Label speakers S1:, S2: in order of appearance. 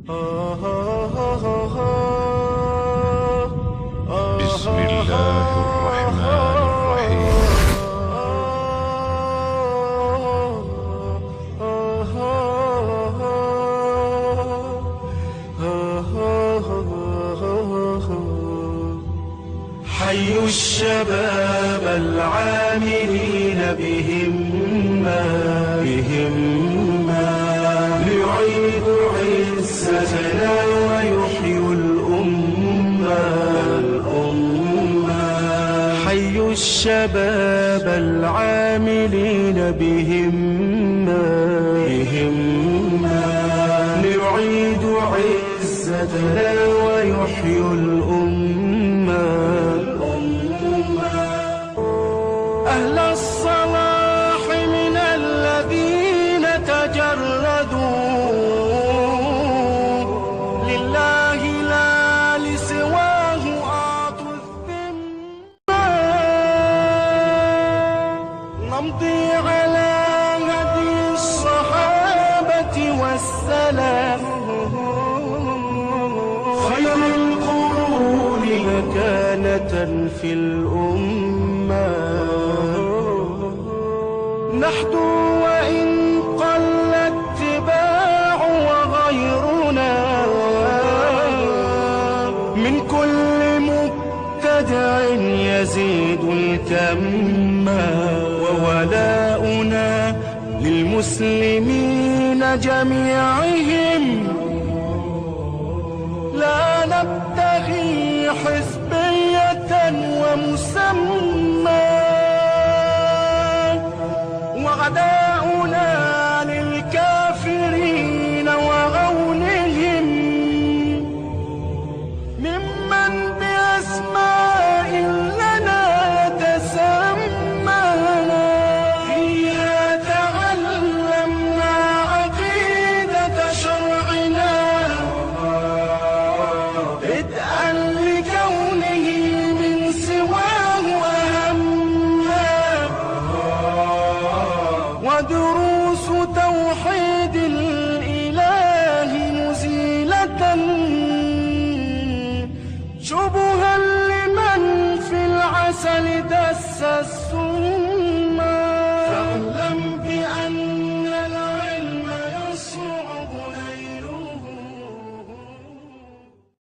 S1: بسم الله الرحمن الرحيم.
S2: حيوا الشباب العاملين بهمة ليعيدوا عزتنا ويحيوا الأمة. حيوا الشباب العاملين بهمة ليعيدوا عزتنا ويحيوا الأمة. أهل الصلاح من الذين تجردوا لله لا لسواه أعطوا الذمة. نمضي على هدي الصحابة والسلام خير القرون مكانة في الأمة. نحدو وإن قل اتباع وغيرنا من كل مبتدع يزيد الكم. وولاؤنا للمسلمين جميعهم لا نبتغي حزبية ومسمى. وغداؤنا للكافرين وغونهم ممن بأسماء لنا تسمى. فيها تعلمنا عقيدة شرعنا بدءا لكونه من سواه أهما. ودروس توحيد الإله مزيلة شبها لمن في العسل دس السم.